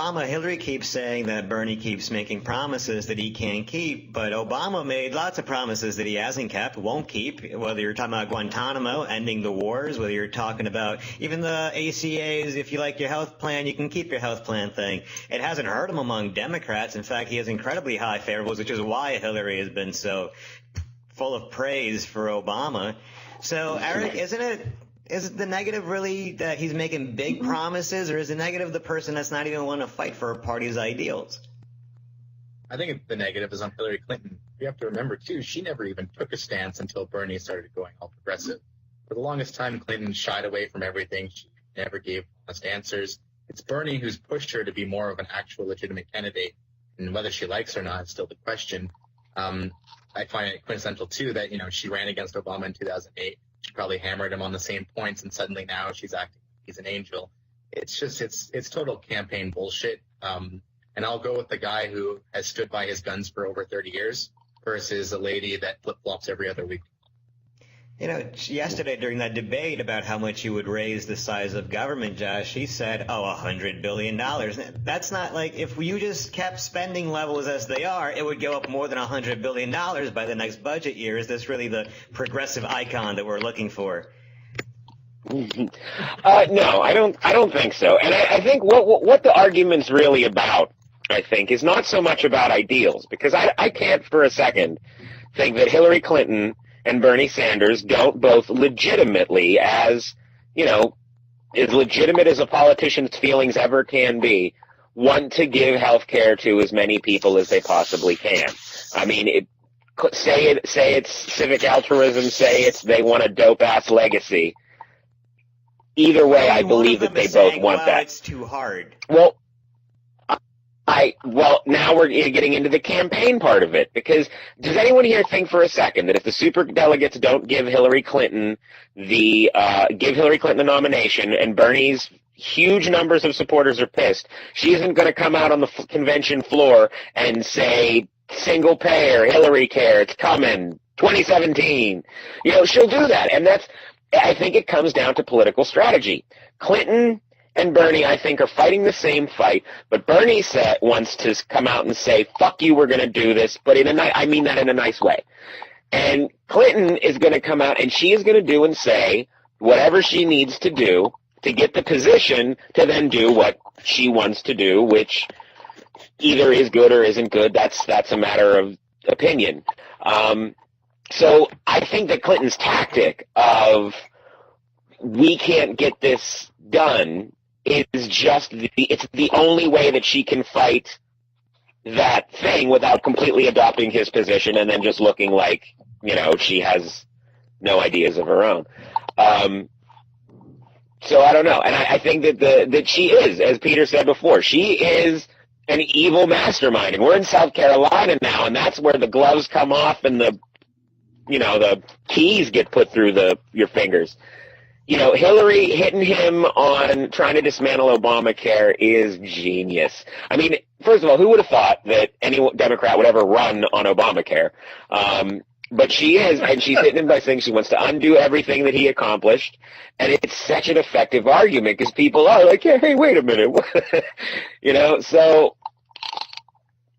Obama, Hillary keeps saying that Bernie keeps making promises that he can't keep, but Obama made lots of promises that he hasn't kept, won't keep, whether you're talking about Guantanamo, ending the wars, whether you're talking about even the ACAs, if you like your health plan, you can keep your health plan thing. It hasn't hurt him among Democrats. In fact, he has incredibly high favorables, which is why Hillary has been so full of praise for Obama. So, Eric, is it the negative really that he's making big promises, or is the negative the person that's not even willing to fight for a party's ideals? I think the negative is on Hillary Clinton. You have to remember, too, she never even took a stance until Bernie started going all progressive. For the longest time, Clinton shied away from everything. She never gave honest answers. It's Bernie who's pushed her to be more of an actual legitimate candidate, and whether she likes or not is still the question. I find it coincidental, too, that, she ran against Obama in 2008. She probably hammered him on the same points, and suddenly now she's acting like he's an angel. It's just, it's total campaign bullshit. And I'll go with the guy who has stood by his guns for over 30 years versus a lady that flip-flops every other week. Yesterday during that debate about how much you would raise the size of government, Josh, she said, $100 billion. That's not like, if you just kept spending levels as they are, it would go up more than $100 billion by the next budget year. Is this really the progressive icon that we're looking for? No, I don't think so. And I think what the argument's really about, I think, is not so much about ideals, because I can't for a second think that Hillary Clinton and Bernie Sanders don't both legitimately, as legitimate as a politician's feelings ever can be, want to give health care to as many people as they possibly can. I mean, say it's civic altruism, say it's they want a dope-ass legacy. Either way, I believe that they both want that. It's too hard. Now we're getting into the campaign part of it, because does anyone here think for a second that if the superdelegates don't give Hillary Clinton the nomination and Bernie's huge numbers of supporters are pissed, she isn't going to come out on the convention floor and say, single payer, Hillary care, it's coming, 2017. She'll do that. And I think it comes down to political strategy. Clinton and Bernie, I think, are fighting the same fight, but Bernie wants to come out and say, fuck you, we're going to do this, but I mean that in a nice way. And Clinton is going to come out, and she is going to do and say whatever she needs to do to get the position to then do what she wants to do, which either is good or isn't good. That's a matter of opinion. So I think that Clinton's tactic of we can't get this done is just it's the only way that she can fight that thing without completely adopting his position and then just looking like, she has no ideas of her own. So I don't know. And I think that she is, as Peter said before, she is an evil mastermind. And we're in South Carolina now, and that's where the gloves come off and the keys get put through your fingers. Hillary hitting him on trying to dismantle Obamacare is genius. I mean, first of all, who would have thought that any Democrat would ever run on Obamacare? But she is, and she's hitting him by saying she wants to undo everything that he accomplished. And it's such an effective argument because people are like, yeah, hey, wait a minute. So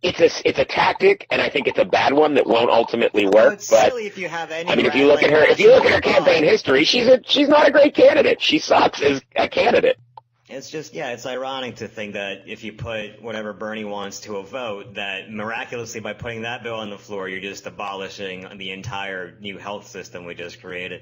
it's a tactic, and I think it's a bad one that won't ultimately work. It's silly if you have any. I mean, if you look at her campaign history, she's not a great candidate. She sucks as a candidate. It's just, it's ironic to think that if you put whatever Bernie wants to a vote, that miraculously by putting that bill on the floor, you're just abolishing the entire new health system we just created.